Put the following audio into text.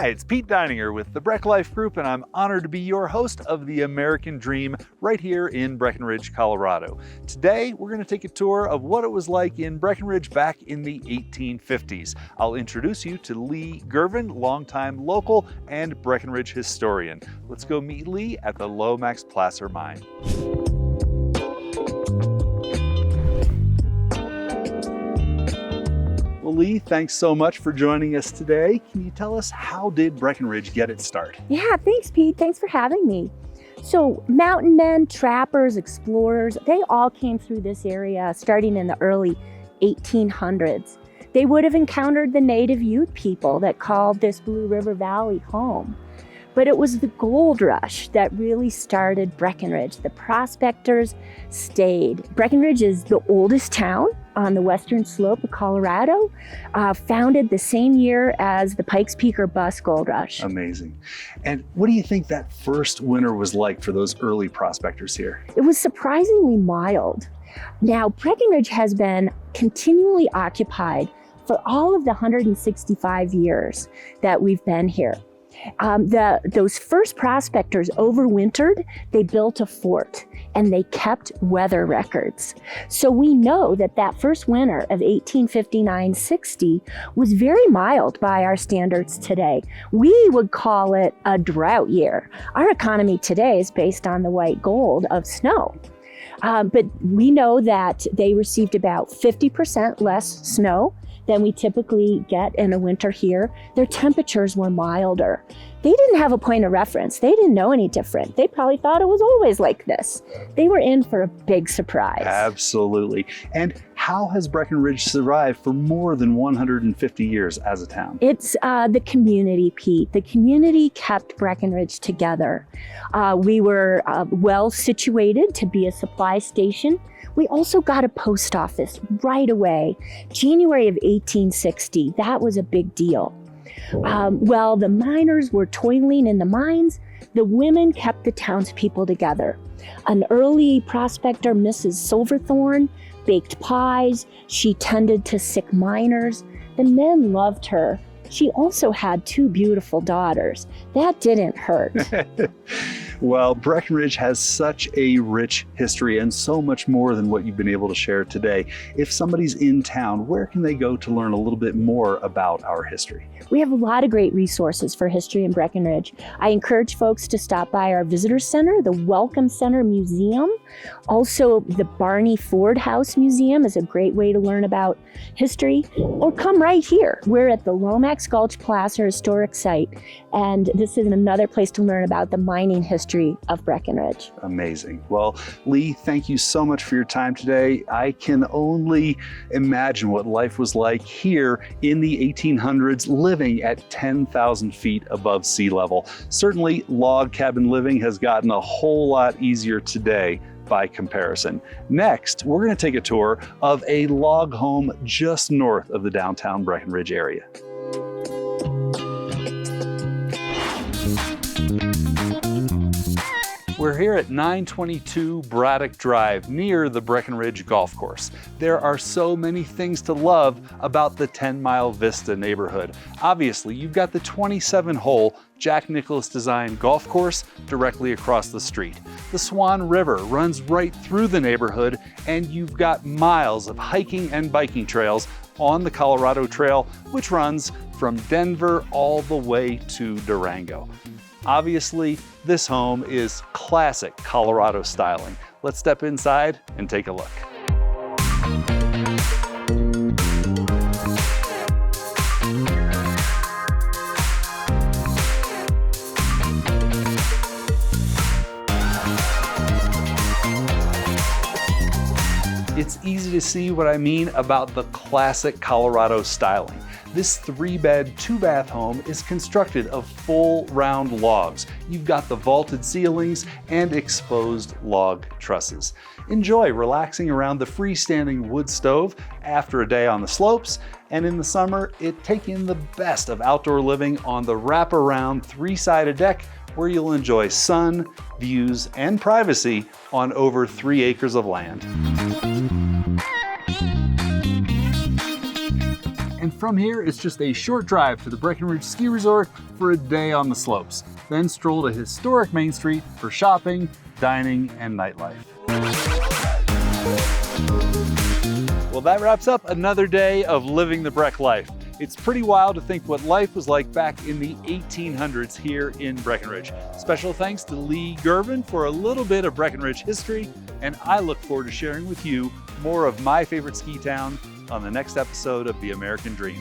Hi, it's Pete Deininger with the Breck Life Group, and I'm honored to be your host of the American Dream right here in Breckenridge, Colorado. Today, we're going to take a tour of what it was like in Breckenridge back in the 1850s. I'll introduce you to Leigh Girvin, longtime local and Breckenridge historian. Let's go meet Leigh at the Lomax Placer Mine. Well, Leigh, thanks so much for joining us today. Can you tell us, how did Breckenridge get its start? Yeah, thanks, Pete. Thanks for having me. So mountain men, trappers, explorers, they all came through this area starting in the early 1800s. They would have encountered the native Ute people that called this Blue River Valley home. But it was the gold rush that really started Breckenridge. The prospectors stayed. Breckenridge is the oldest town on the western slope of Colorado, founded the same year as the Pikes Peak or Bus Gold Rush. Amazing. And what do you think that first winter was like for those early prospectors here? It was surprisingly mild. Now, Breckenridge has been continually occupied for all of the 165 years that we've been here. Those first prospectors overwintered, they built a fort and they kept weather records. So we know that that first winter of 1859-60 was very mild by our standards today. We would call it a drought year. Our economy today is based on the white gold of snow. But we know that they received about 50% less snow than we typically get in a winter here. Their temperatures were milder. They didn't have a point of reference. They didn't know any different. They probably thought it was always like this. They were in for a big surprise. Absolutely. And how has Breckenridge survived for more than 150 years as a town? It's the community, Pete. The community kept Breckenridge together. We were well situated to be a supply station. We also got a post office right away. January of 1860, that was a big deal. While the miners were toiling in the mines, the women kept the townspeople together. An early prospector, Mrs. Silverthorne, baked pies. She tended to sick miners. The men loved her. She also had 2 beautiful daughters. That didn't hurt. Well, Breckenridge has such a rich history and so much more than what you've been able to share today. If somebody's in town, where can they go to learn a little bit more about our history? We have a lot of great resources for history in Breckenridge. I encourage folks to stop by our visitor center, the Welcome Center Museum. Also, the Barney Ford House Museum is a great way to learn about history. Or come right here. We're at the Lomax Gulch Placer Historic Site, and this is another place to learn about the mining history of Breckenridge. Amazing. Well, Leigh, thank you so much for your time today. I can only imagine what life was like here in the 1800s, living at 10,000 feet above sea level. Certainly, log cabin living has gotten a whole lot easier today by comparison. Next, we're going to take a tour of a log home just north of the downtown Breckenridge area. We're here at 922 Braddock Drive near the Breckenridge Golf Course. There are so many things to love about the 10-mile Vista neighborhood. Obviously, you've got the 27-hole Jack Nicklaus designed golf course directly across the street. The Swan River runs right through the neighborhood, and you've got miles of hiking and biking trails on the Colorado Trail, which runs from Denver all the way to Durango. Obviously, this home is classic Colorado styling. Let's step inside and take a look. It's easy to see what I mean about the classic Colorado styling. This 3-bed, 2-bath home is constructed of full round logs. You've got the vaulted ceilings and exposed log trusses. Enjoy relaxing around the freestanding wood stove after a day on the slopes, and in the summer, take in the best of outdoor living on the wraparound 3-sided deck where you'll enjoy sun, views, and privacy on over 3 acres of land. And From here, it's just a short drive to the Breckenridge Ski Resort for a day on the slopes. Then stroll to historic Main Street for shopping, dining, and nightlife. Well, that wraps up another day of living the Breck life. It's pretty wild to think what life was like back in the 1800s here in Breckenridge. Special thanks to Leigh Girvin for a little bit of Breckenridge history, and I look forward to sharing with you more of my favorite ski town on the next episode of The American Dream.